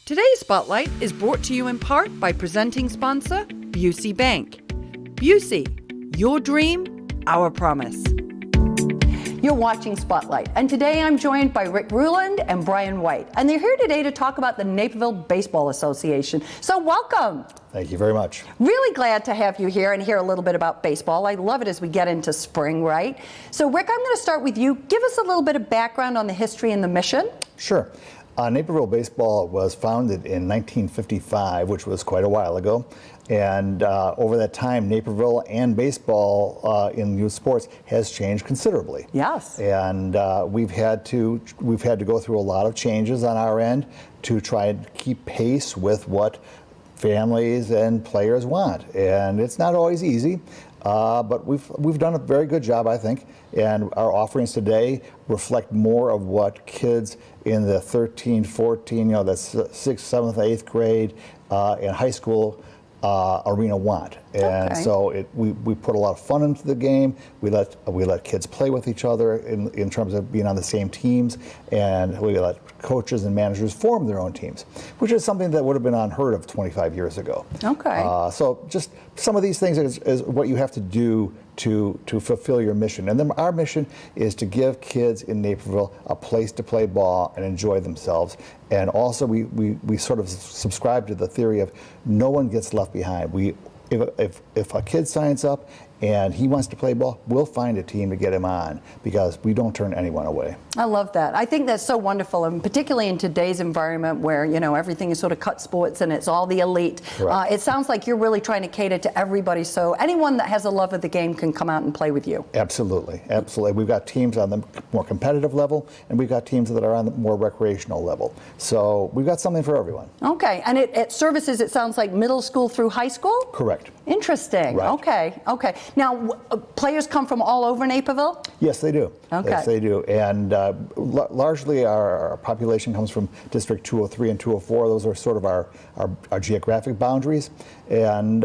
Today's Spotlight is brought to you in part by presenting sponsor, Busey Bank. Busey, your dream, our promise. You're watching Spotlight, and today I'm joined by Rick Ruland and Brian White, and they're here today to talk about the Naperville Baseball Association. So welcome. Thank you very much. Really glad to have you here and hear a little bit about baseball. I love it as we get into spring, right? So Rick, I'm going to start with you. Give us a little bit of background on the history and the mission. Sure. Naperville Baseball was founded in 1955, which was quite a while ago. And over that time, Naperville and baseball in youth sports has changed considerably. Yes. And we've had to go through a lot of changes on our end to try and keep pace with what families and players want. And it's not always easy. But we've done a very good job, I think, and our offerings today reflect more of what kids in the 13, 14, the 6th, 7th, 8th grade and high school arena want. And okay. So we put a lot of fun into the game. We let kids play with each other in terms of being on the same teams, and we let coaches and managers form their own teams, which is something that would have been unheard of 25 years ago. Okay. So just some of these things is what you have to do to fulfill your mission. And then our mission is to give kids in Naperville a place to play ball and enjoy themselves. And also we sort of subscribe to the theory of no one gets left behind. If a kid signs up and he wants to play ball, we'll find a team to get him on because we don't turn anyone away. I love that. I think that's so wonderful, and particularly in today's environment where, everything is sort of cut sports and it's all the elite. It sounds like you're really trying to cater to everybody, so anyone that has a love of the game can come out and play with you. Absolutely. Absolutely. We've got teams on the more competitive level, and we've got teams that are on the more recreational level. So we've got something for everyone. Okay. And it services, it sounds like middle school through high school? Correct. Interesting. Right. Okay. Now, players come from all over Naperville? Yes, they do. Okay. Yes, they do. And largely our population comes from District 203 and 204. Those are sort of our geographic boundaries. And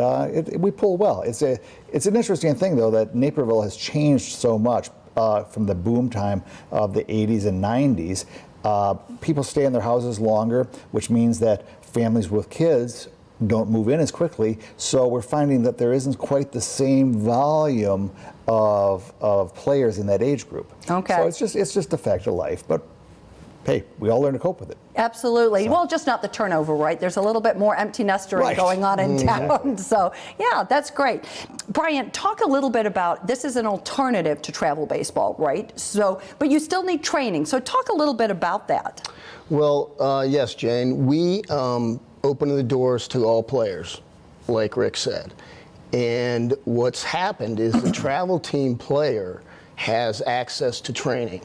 we pull well. It's an interesting thing, though, that Naperville has changed so much from the boom time of the 80s and 90s. People stay in their houses longer, which means that families with kids don't move in as quickly, so we're finding that there isn't quite the same volume of players in that age group. Okay. So it's just a fact of life, but hey, we all learn to cope with it. Absolutely. So. Well, just not the turnover, right? There's a little bit more empty nestering going on in town. So, yeah, that's great. Brian, talk a little bit about, this is an alternative to travel baseball, right? So, but you still need training. So talk a little bit about that. Well, yes, Jane, we open the doors to all players, like Rick said. And what's happened is the travel team player has access to training,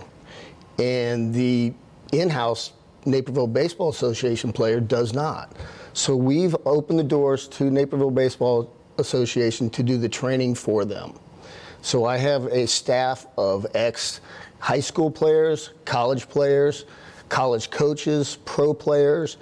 and the in-house Naperville Baseball Association player does not. So we've opened the doors to Naperville Baseball Association to do the training for them. So I have a staff of ex-high school players, college coaches, pro players,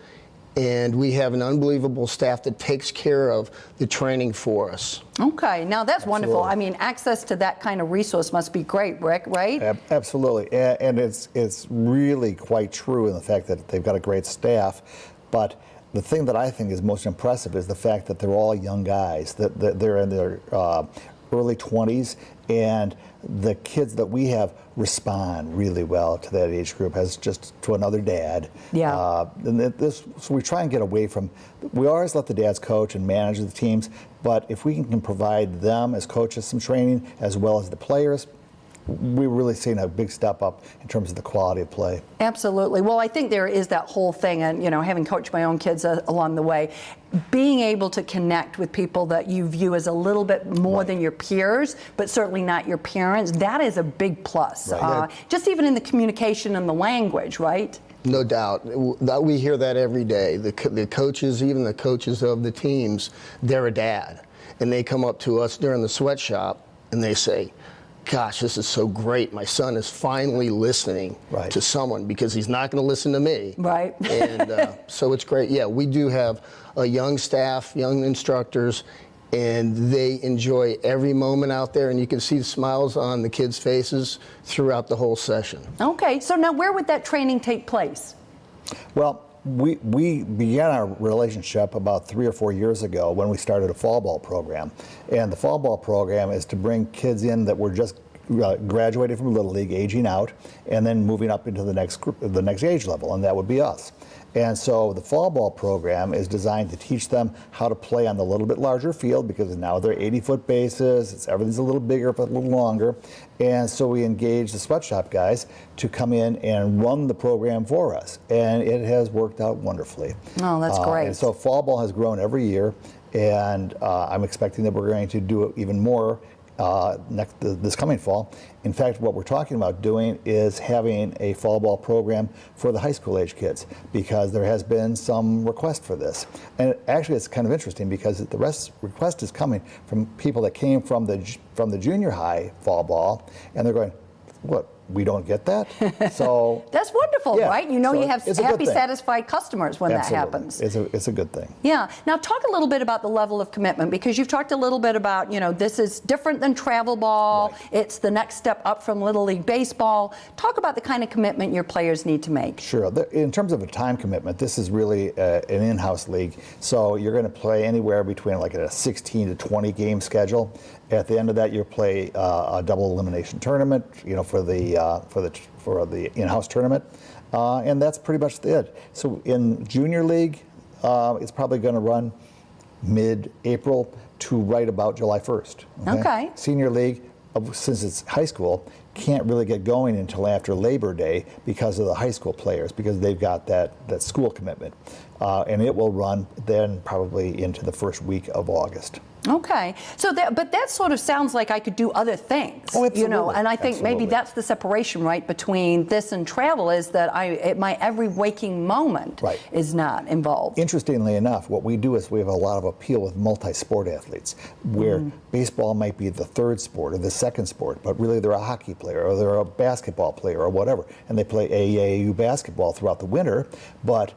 and we have an unbelievable staff that takes care of the training for us. Okay, now that's wonderful. I mean, access to that kind of resource must be great, Rick, right? Absolutely, and it's really quite true in the fact that they've got a great staff, but the thing that I think is most impressive is the fact that they're all young guys, that they're in their early 20s, and the kids that we have respond really well to that age group as just to another dad. Yeah. So we try and get away from, we always let the dads coach and manage the teams, but if we can provide them as coaches some training as well as the players, we're really seeing a big step up in terms of the quality of play. Absolutely. Well, I think there is that whole thing, and having coached my own kids along the way, being able to connect with people that you view as a little bit more than your peers, but certainly not your parents, that is a big plus. Right. Just even in the communication and the language, right? No doubt. We hear that every day. The coaches, even the coaches of the teams, they're a dad. And they come up to us during the sweatshop and they say, gosh, this is so great. My son is finally listening to someone because he's not going to listen to me. Right. And so it's great. Yeah, we do have a young staff, young instructors, and they enjoy every moment out there, and you can see the smiles on the kids' faces throughout the whole session. Okay, so now where would that training take place? Well, we began our relationship about 3 or 4 years ago when we started a fall ball program. And the fall ball program is to bring kids in that were just graduated from Little League, aging out, and then moving up into the next age level, and that would be us. And so the fall ball program is designed to teach them how to play on the little bit larger field, because now they're 80-foot bases, everything's a little bigger but a little longer. And so we engage the Sweatshop guys to come in and run the program for us. And it has worked out wonderfully. Oh, that's great. And so fall ball has grown every year, and I'm expecting that we're going to do it even more this coming fall. In fact, what we're talking about doing is having a fall ball program for the high school age kids, because there has been some request for this. And actually, it's kind of interesting because the request is coming from people that came from the junior high fall ball, and they're going, "What? We don't get that?" So that's wonderful, yeah, right? You know, so you have happy, satisfied customers when Absolutely. that happens. It's a good thing. Yeah. Now, talk a little bit about the level of commitment, because you've talked a little bit about, this is different than travel ball. Right. It's the next step up from Little League Baseball. Talk about the kind of commitment your players need to make. Sure. In terms of a time commitment, this is really an in-house league. So you're going to play anywhere between like a 16 to 20 game schedule. At the end of that, you'll play a double elimination tournament, for the in-house tournament, and that's pretty much it. So in junior league, it's probably going to run mid-April to right about July 1st. Okay. Senior league, since it's high school, can't really get going until after Labor Day because of the high school players, because they've got that school commitment, and it will run then probably into the first week of August. Okay, but that sort of sounds like I could do other things, Oh, absolutely. And I think maybe Absolutely. that's the separation, right, between this and travel, is that my every waking moment Right. is not involved. Interestingly enough, what we do is we have a lot of appeal with multi-sport athletes, where baseball might be the third sport or the second sport, but really they're a hockey player or they're a basketball player or whatever, and they play AAU basketball throughout the winter, but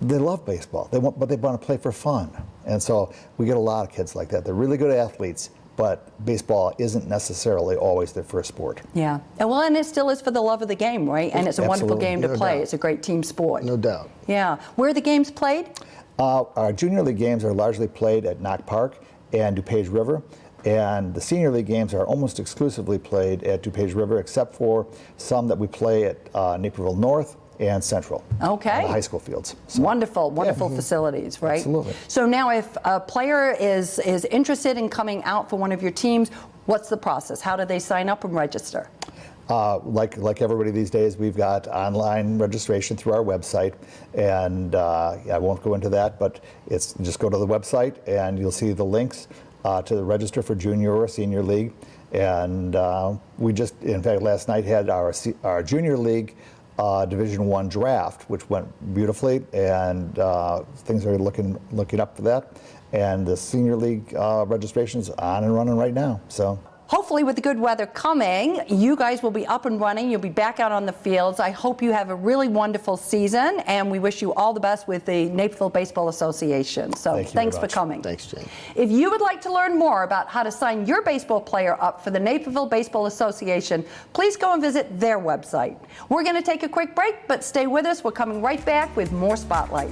they love baseball. But they want to play for fun. And so we get a lot of kids like that. They're really good athletes, but baseball isn't necessarily always their first sport. Yeah. And it still is for the love of the game, right? And it's a wonderful game to play. It's a great team sport. No doubt. Yeah. Where are the games played? Our junior league games are largely played at Knock Park and DuPage River. And the senior league games are almost exclusively played at DuPage River, except for some that we play at Naperville North and Central. Okay. The high school fields. So, Wonderful facilities, right? Absolutely. So now if a player is interested in coming out for one of your teams, what's the process? How do they sign up and register? Like everybody these days, we've got online registration through our website, and I won't go into that, but it's just go to the website and you'll see the links to register for junior or senior league. And we just, in fact, last night had our junior league Division I draft, which went beautifully, and things are looking up for that. And the senior league registration's on and running right now. So. Hopefully with the good weather coming, you guys will be up and running. You'll be back out on the fields. I hope you have a really wonderful season, and we wish you all the best with the Naperville Baseball Association. So thanks for coming. Thanks, Jane. If you would like to learn more about how to sign your baseball player up for the Naperville Baseball Association, please go and visit their website. We're going to take a quick break, but stay with us. We're coming right back with more Spotlight.